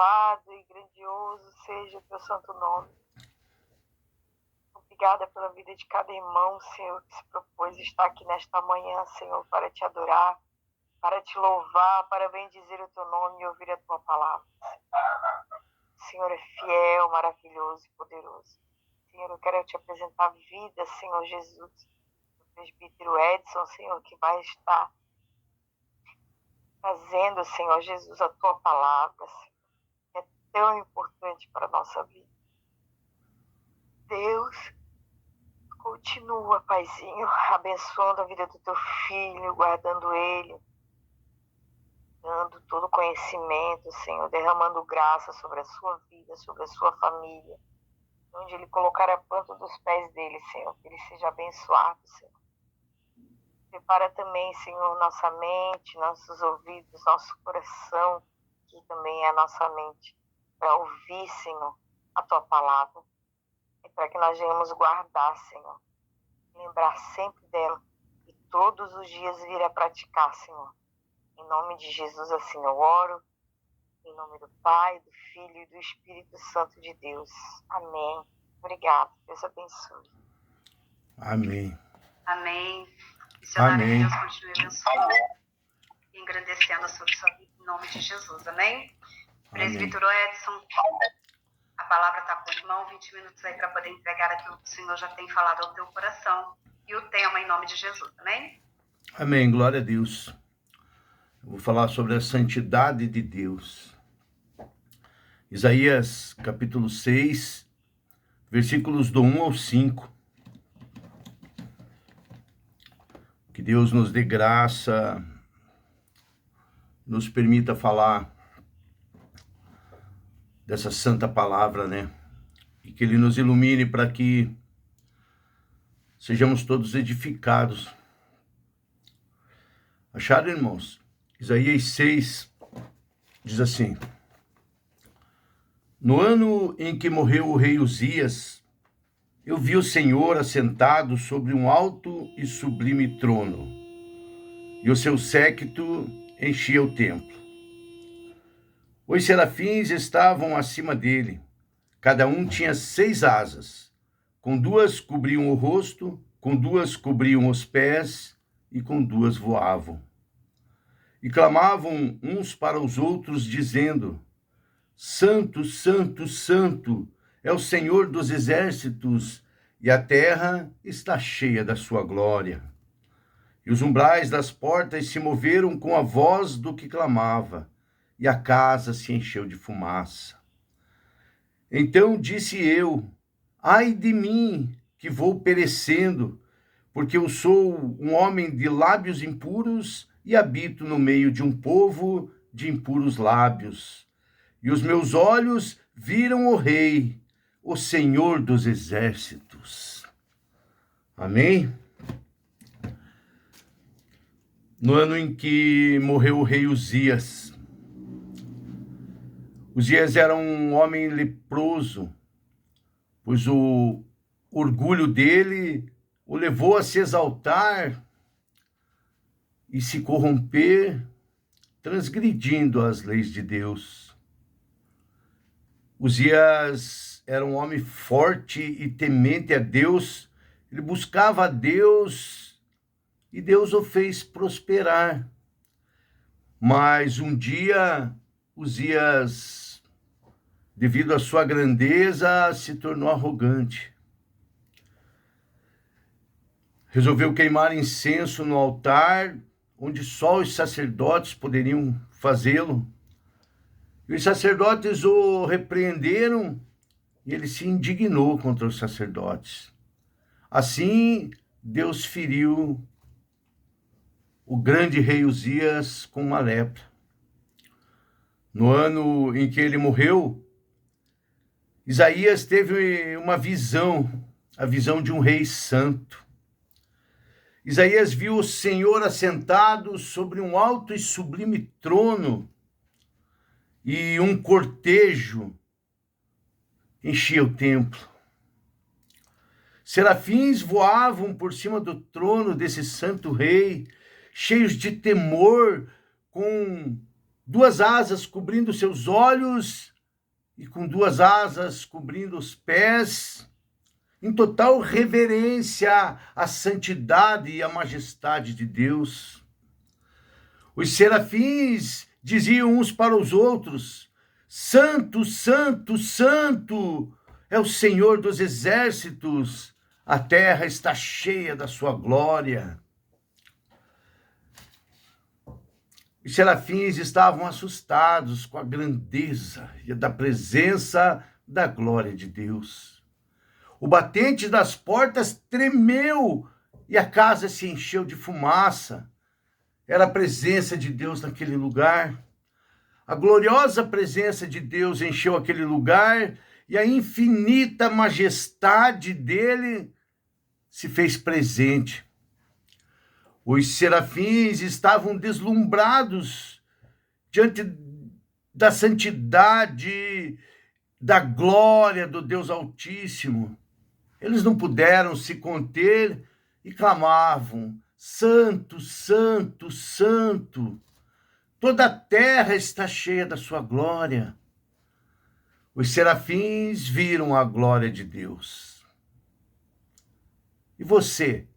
louvado e grandioso seja o teu santo nome. Obrigada pela vida de cada irmão, Senhor, que se propôs estar aqui nesta manhã, Senhor, para te adorar, para te louvar, para bendizer o teu nome e ouvir a tua palavra. O Senhor é fiel, maravilhoso e poderoso. Senhor, eu quero te apresentar a vida, Senhor Jesus, do presbítero Edson, Senhor, que vai estar trazendo, Senhor Jesus, a tua palavra, Senhor, que é tão importante para a nossa vida. Deus, continua, Paizinho, abençoando a vida do teu filho, guardando ele, dando todo conhecimento, Senhor, derramando graça sobre a sua vida, sobre a sua família, onde ele colocar a planta dos pés dele, Senhor, que ele seja abençoado, Senhor. Prepara também, Senhor, nossa mente, nossos ouvidos, nosso coração, que também é a nossa mente, para ouvir, Senhor, a tua palavra. E para que nós venhamos guardar, Senhor, lembrar sempre dela e todos os dias vir a praticar, Senhor. Em nome de Jesus, assim eu oro. Em nome do Pai, do Filho e do Espírito Santo de Deus. Amém. Obrigado. Deus abençoe. Amém. Amém. Missionário, Amém. que Deus continue abençoando e engrandecendo a sua vida em nome de Jesus. Amém? Presbítero Edson, a palavra está com irmão, 20 minutos aí para poder entregar aquilo que o Senhor já tem falado ao teu coração e o tema em nome de Jesus. Amém? Amém. Glória a Deus. Eu vou falar sobre a santidade de Deus. Isaías capítulo 6, versículos do 1 ao 5. Que Deus nos dê graça, nos permita falar dessa santa palavra, né? E que Ele nos ilumine para que sejamos todos edificados. Acharam, irmãos? Isaías 6 diz assim: No ano em que morreu o rei Uzias, eu vi o Senhor assentado sobre um alto e sublime trono, e o seu séquito enchia o templo. Os serafins estavam acima dele, cada um tinha 6 asas, com 2 cobriam o rosto, com 2 cobriam os pés, e com 2 voavam. E clamavam uns para os outros, dizendo: Santo, Santo, Santo é o Senhor dos exércitos, e a terra está cheia da sua glória. E os umbrais das portas se moveram com a voz do que clamava, e a casa se encheu de fumaça. Então disse eu: Ai de mim, que vou perecendo, porque eu sou um homem de lábios impuros e habito no meio de um povo de impuros lábios. E os meus olhos viram o Rei, o Senhor dos exércitos. Amém? No ano em que morreu o rei Uzias, Uzias era um homem leproso, pois o orgulho dele o levou a se exaltar e se corromper, transgredindo as leis de Deus. Uzias era um homem forte e temente a Deus. Ele buscava a Deus e Deus o fez prosperar. Mas um dia, Uzias, devido à sua grandeza, se tornou arrogante. Resolveu queimar incenso no altar, onde só os sacerdotes poderiam fazê-lo. E os sacerdotes o repreenderam e ele se indignou contra os sacerdotes. Assim, Deus feriu o grande rei Uzias com uma lepra. No ano em que ele morreu, Isaías teve uma visão, a visão de um rei santo. Isaías viu o Senhor assentado sobre um alto e sublime trono, e um cortejo enchia o templo. Serafins voavam por cima do trono desse santo rei, cheios de temor, com 2 asas cobrindo seus olhos e com 2 asas cobrindo os pés, em total reverência à santidade e à majestade de Deus. Os serafins diziam uns para os outros: Santo, Santo, Santo é o Senhor dos exércitos, a terra está cheia da sua glória. Os serafins estavam assustados com a grandeza e da presença da glória de Deus. O batente das portas tremeu e a casa se encheu de fumaça. Era a presença de Deus naquele lugar. A gloriosa presença de Deus encheu aquele lugar e a infinita majestade dele se fez presente. Os serafins estavam deslumbrados diante da santidade, da glória do Deus Altíssimo. Eles não puderam se conter e clamavam: Santo, Santo, Santo. Toda a terra está cheia da sua glória. Os serafins viram a glória de Deus. E você?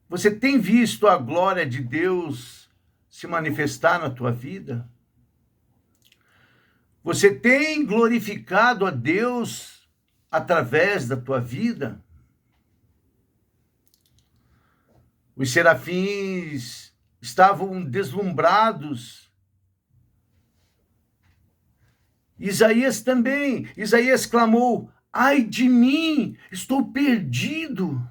Você tem visto a glória de Deus se manifestar na tua vida? Você tem glorificado a Deus através da tua vida? Os serafins estavam deslumbrados. Isaías também. Isaías clamou: ai de mim, estou perdido.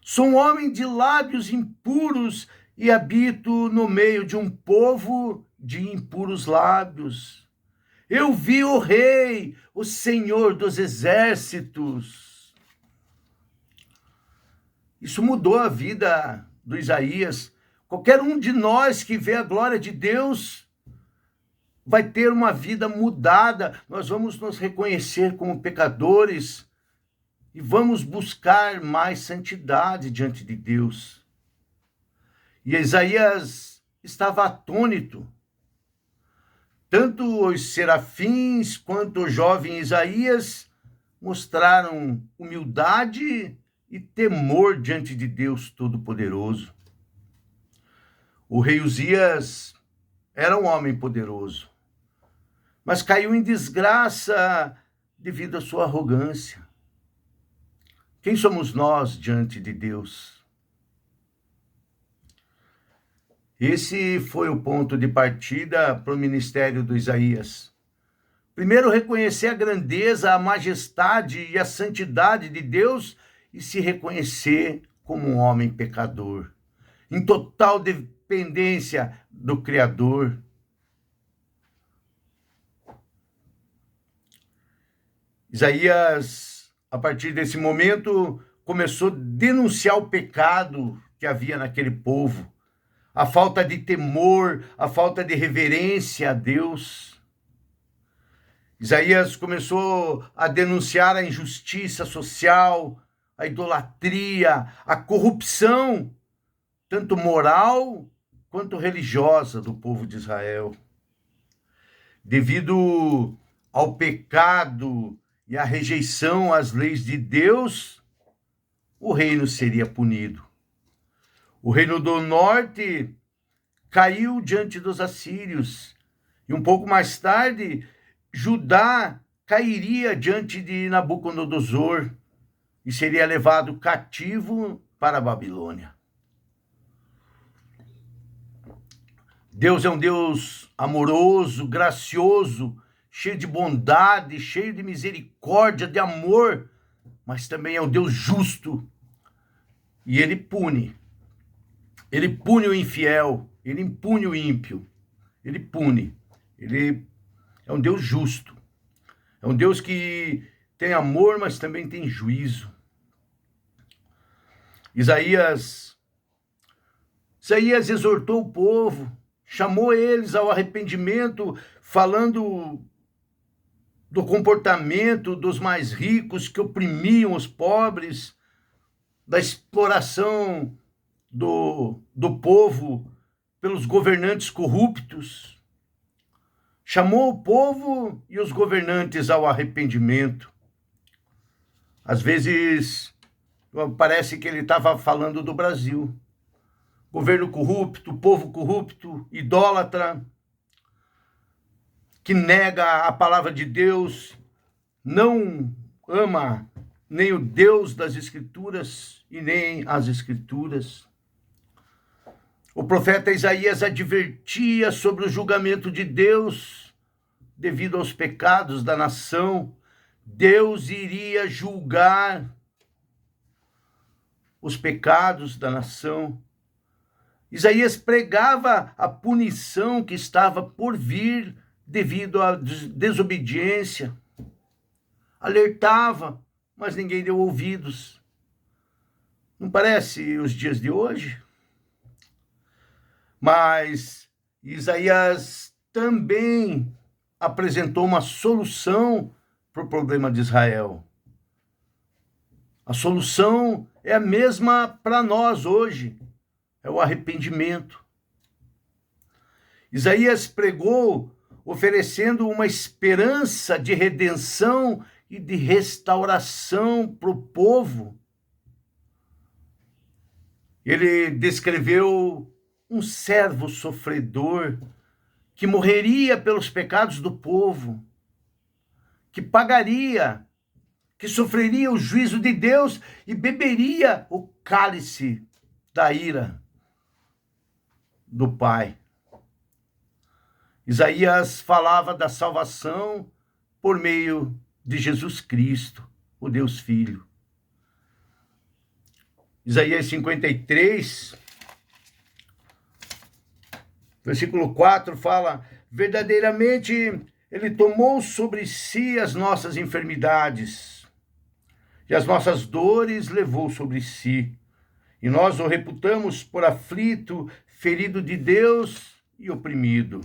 Sou um homem de lábios impuros e habito no meio de um povo de impuros lábios. Eu vi o Rei, o Senhor dos exércitos. Isso mudou a vida do Isaías. Qualquer um de nós que vê a glória de Deus vai ter uma vida mudada. Nós vamos nos reconhecer como pecadores e vamos buscar mais santidade diante de Deus. E Isaías estava atônito. Tanto os serafins quanto o jovem Isaías mostraram humildade e temor diante de Deus Todo-Poderoso. O rei Uzias era um homem poderoso, mas caiu em desgraça devido à sua arrogância. Quem somos nós diante de Deus? Esse foi o ponto de partida para o ministério do Isaías. Primeiro, reconhecer a grandeza, a majestade e a santidade de Deus e se reconhecer como um homem pecador, em total dependência do Criador. Isaías, a partir desse momento, começou a denunciar o pecado que havia naquele povo, a falta de temor, a falta de reverência a Deus. Isaías começou a denunciar a injustiça social, a idolatria, a corrupção, tanto moral quanto religiosa do povo de Israel. Devido ao pecado e à rejeição às leis de Deus, o reino seria punido. O reino do norte caiu diante dos assírios, e um pouco mais tarde, Judá cairia diante de Nabucodonosor e seria levado cativo para a Babilônia. Deus é um Deus amoroso, gracioso, cheio de bondade, cheio de misericórdia, de amor, mas também é um Deus justo. E ele pune. Ele pune o infiel, ele impune o ímpio. Ele pune. Ele é um Deus justo. É um Deus que tem amor, mas também tem juízo. Isaías exortou o povo, chamou eles ao arrependimento, falando do comportamento dos mais ricos que oprimiam os pobres, da exploração do povo pelos governantes corruptos. chamou o povo e os governantes ao arrependimento. Às vezes, parece que ele estava falando do Brasil. Governo corrupto, povo corrupto, idólatra, que nega a palavra de Deus, não ama nem o Deus das Escrituras e nem as Escrituras. O profeta Isaías advertia sobre o julgamento de Deus devido aos pecados da nação. Deus iria julgar os pecados da nação. Isaías pregava a punição que estava por vir devido à desobediência. Alertava, mas ninguém deu ouvidos. Não parece os dias de hoje? Mas Isaías também apresentou uma solução para o problema de Israel. A solução é a mesma para nós hoje, é o arrependimento. Isaías pregou oferecendo uma esperança de redenção e de restauração para o povo. Ele descreveu um servo sofredor que morreria pelos pecados do povo, que pagaria, que sofreria o juízo de Deus e beberia o cálice da ira do Pai. Isaías falava da salvação por meio de Jesus Cristo, o Deus Filho. Isaías 53, versículo 4 fala: verdadeiramente ele tomou sobre si as nossas enfermidades e as nossas dores levou sobre si. E nós o reputamos por aflito, ferido de Deus e oprimido.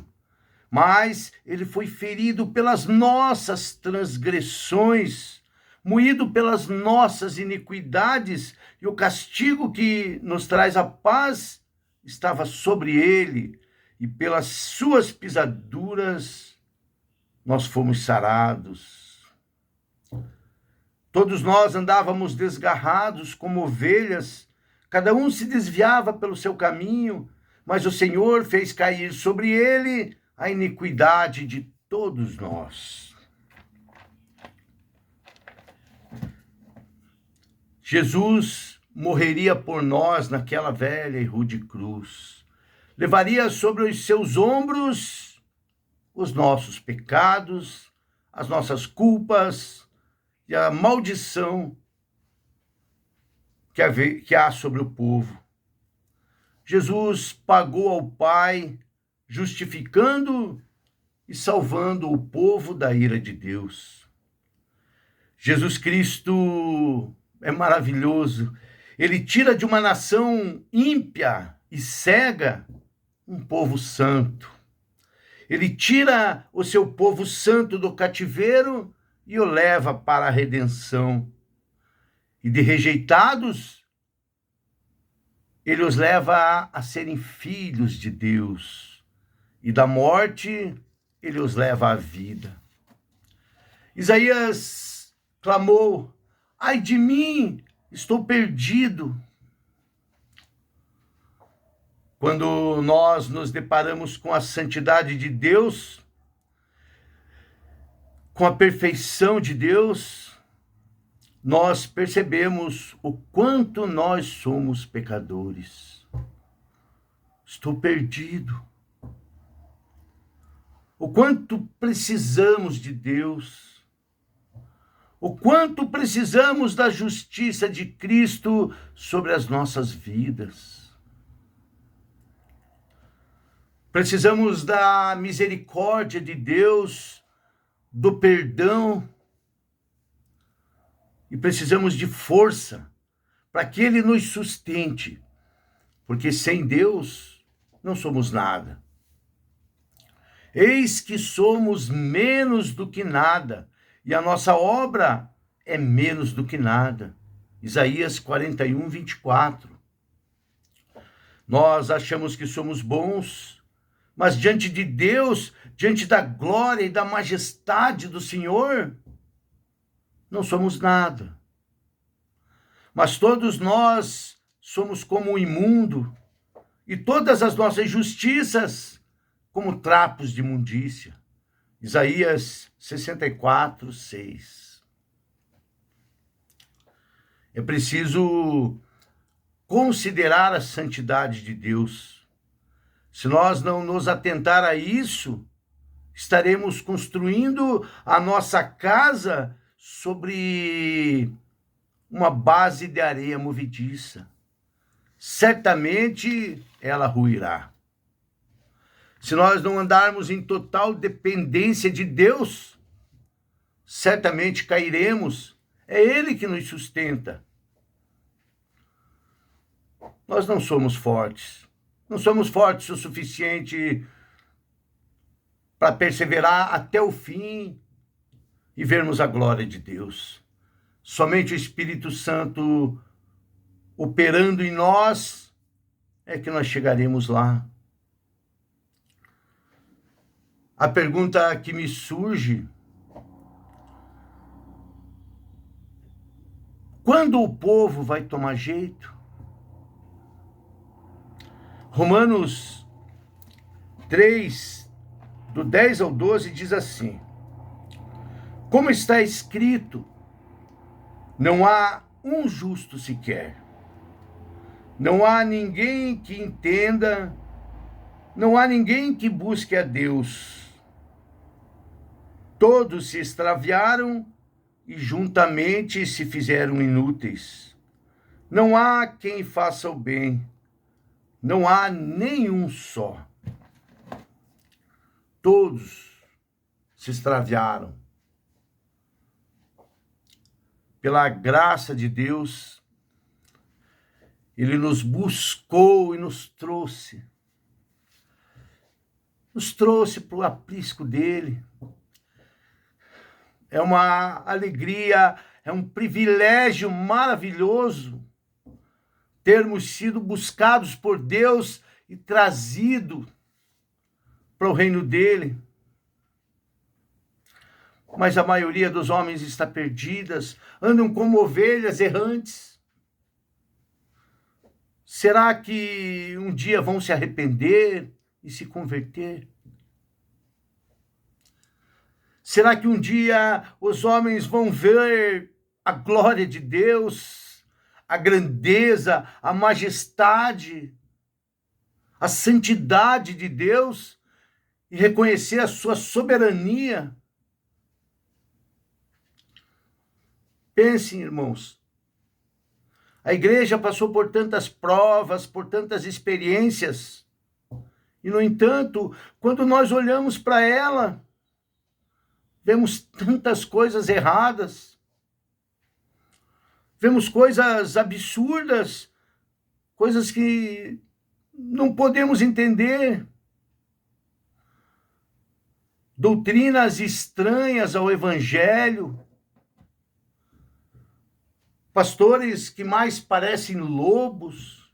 Mas ele foi ferido pelas nossas transgressões, moído pelas nossas iniquidades, e o castigo que nos traz a paz estava sobre ele, e pelas suas pisaduras nós fomos sarados. Todos nós andávamos desgarrados como ovelhas, cada um se desviava pelo seu caminho, mas o Senhor fez cair sobre ele a iniquidade de todos nós. Jesus morreria por nós naquela velha e rude cruz. Levaria sobre os seus ombros os nossos pecados, as nossas culpas e a maldição que há sobre o povo. Jesus pagou ao Pai, justificando e salvando o povo da ira de Deus. Jesus Cristo é maravilhoso. Ele tira de uma nação ímpia e cega um povo santo. Ele tira o seu povo santo do cativeiro e o leva para a redenção. E de rejeitados, ele os leva a serem filhos de Deus. E da morte, ele os leva à vida. Isaías clamou: ai de mim, estou perdido. Quando nós nos deparamos com a santidade de Deus, com a perfeição de Deus, nós percebemos o quanto nós somos pecadores. Estou perdido. O quanto precisamos de Deus. O quanto precisamos da justiça de Cristo sobre as nossas vidas. Precisamos da misericórdia de Deus, do perdão, e precisamos de força para que Ele nos sustente, porque sem Deus não somos nada. Eis que somos menos do que nada, e a nossa obra é menos do que nada. Isaías 41, 24. Nós achamos que somos bons, Mas diante de Deus, diante da glória e da majestade do Senhor, não somos nada. Mas todos nós somos como o imundo, e todas as nossas justiças como trapos de imundícia. Isaías 64, 6. É preciso considerar a santidade de Deus. Se nós não nos atentar a isso, estaremos construindo a nossa casa sobre uma base de areia movediça. Certamente ela ruirá. Se nós não andarmos em total dependência de Deus, certamente cairemos. É Ele que nos sustenta. Nós não somos fortes. Não somos fortes o suficiente para perseverar até o fim e vermos a glória de Deus. Somente o Espírito Santo operando em nós é que nós chegaremos lá. A pergunta que me surge: quando o povo vai tomar jeito? Romanos 3, do 10 ao 12, diz assim: como está escrito, não há um justo sequer, não há ninguém que entenda, não há ninguém que busque a Deus. Todos se extraviaram e juntamente se fizeram inúteis. Não há quem faça o bem, não há nenhum só. Todos se extraviaram. Pela graça de Deus, Ele nos buscou e nos trouxe. Nos trouxe para o aprisco dele. É uma alegria, é um privilégio maravilhoso termos sido buscados por Deus e trazido para o reino dele. Mas a maioria dos homens está perdidas, andam como ovelhas errantes. Será que um dia vão se arrepender e se converter? Será que um dia os homens vão ver a glória de Deus, a grandeza, a majestade, a santidade de Deus e reconhecer a sua soberania? Pensem, irmãos, a igreja passou por tantas provas, por tantas experiências, e, no entanto, quando nós olhamos para ela, vemos tantas coisas erradas, vemos coisas absurdas, coisas que não podemos entender, doutrinas estranhas ao Evangelho, pastores que mais parecem lobos,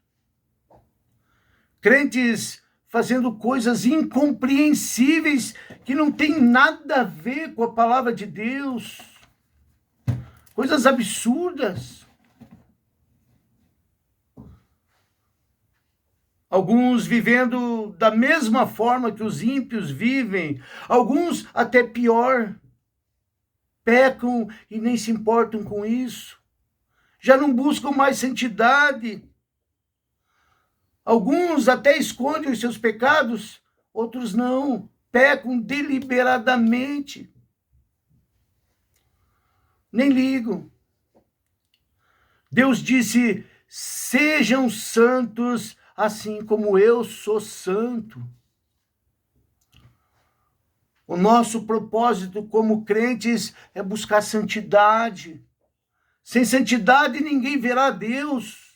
crentes fazendo coisas incompreensíveis que não tem nada a ver com a palavra de Deus, coisas absurdas. Alguns vivendo da mesma forma que os ímpios vivem, alguns até pior, pecam e nem se importam com isso, já não buscam mais santidade. Alguns até escondem os seus pecados, outros não, pecam deliberadamente, nem ligam. Deus disse: sejam santos assim como eu sou santo. O nosso propósito como crentes é buscar santidade. Sem santidade ninguém verá Deus.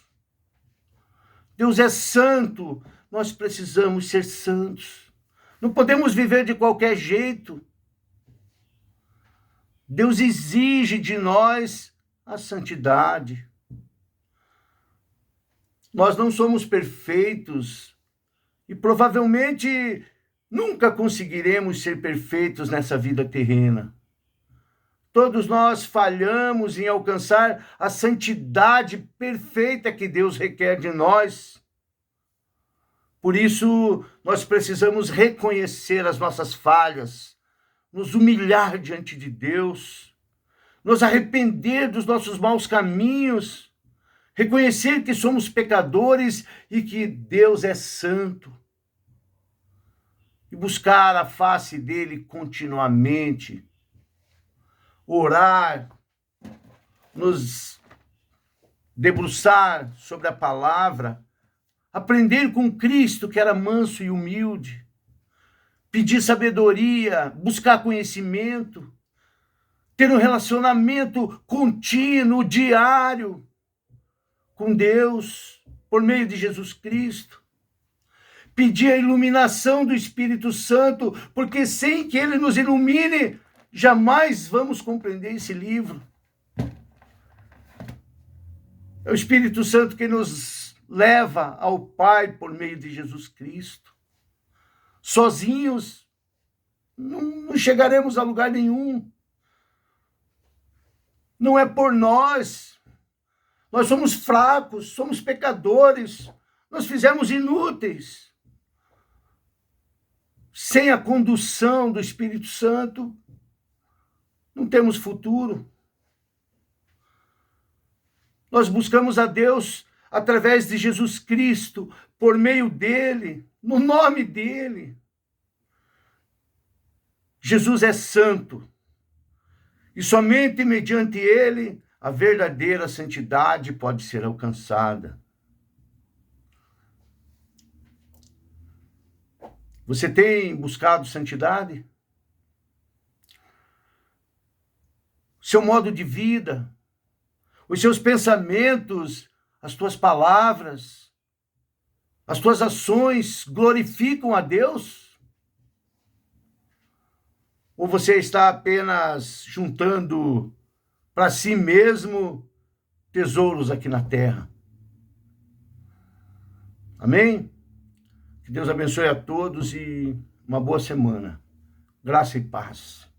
Deus é santo, nós precisamos ser santos. Não podemos viver de qualquer jeito. Deus exige de nós a santidade. Nós não somos perfeitos e provavelmente Nunca conseguiremos ser perfeitos nessa vida terrena. Todos nós falhamos em alcançar a santidade perfeita que Deus requer de nós. Por isso, nós precisamos reconhecer as nossas falhas, nos humilhar diante de Deus, nos arrepender dos nossos maus caminhos, reconhecer que somos pecadores e que Deus é santo, e buscar a face dele continuamente, orar, nos debruçar sobre a palavra, aprender com Cristo, que era manso e humilde, pedir sabedoria, buscar conhecimento, ter um relacionamento contínuo, diário com Deus, por meio de Jesus Cristo. Pedir a iluminação do Espírito Santo, porque sem que ele nos ilumine, jamais vamos compreender esse livro. É o Espírito Santo que nos leva ao Pai por meio de Jesus Cristo. Sozinhos, não chegaremos a lugar nenhum. Não é por nós. Nós somos fracos, somos pecadores, nós fizemos inúteis. Sem a condução do Espírito Santo, não temos futuro. Nós buscamos a Deus através de Jesus Cristo, por meio dele, no nome dele. Jesus é santo, e somente mediante ele a verdadeira santidade pode ser alcançada. Você tem buscado santidade? Seu modo de vida, os seus pensamentos, as tuas palavras, as tuas ações glorificam a Deus? Ou você está apenas juntando para si mesmo tesouros aqui na terra? Amém? Que Deus abençoe a todos e uma boa semana. Graça e paz.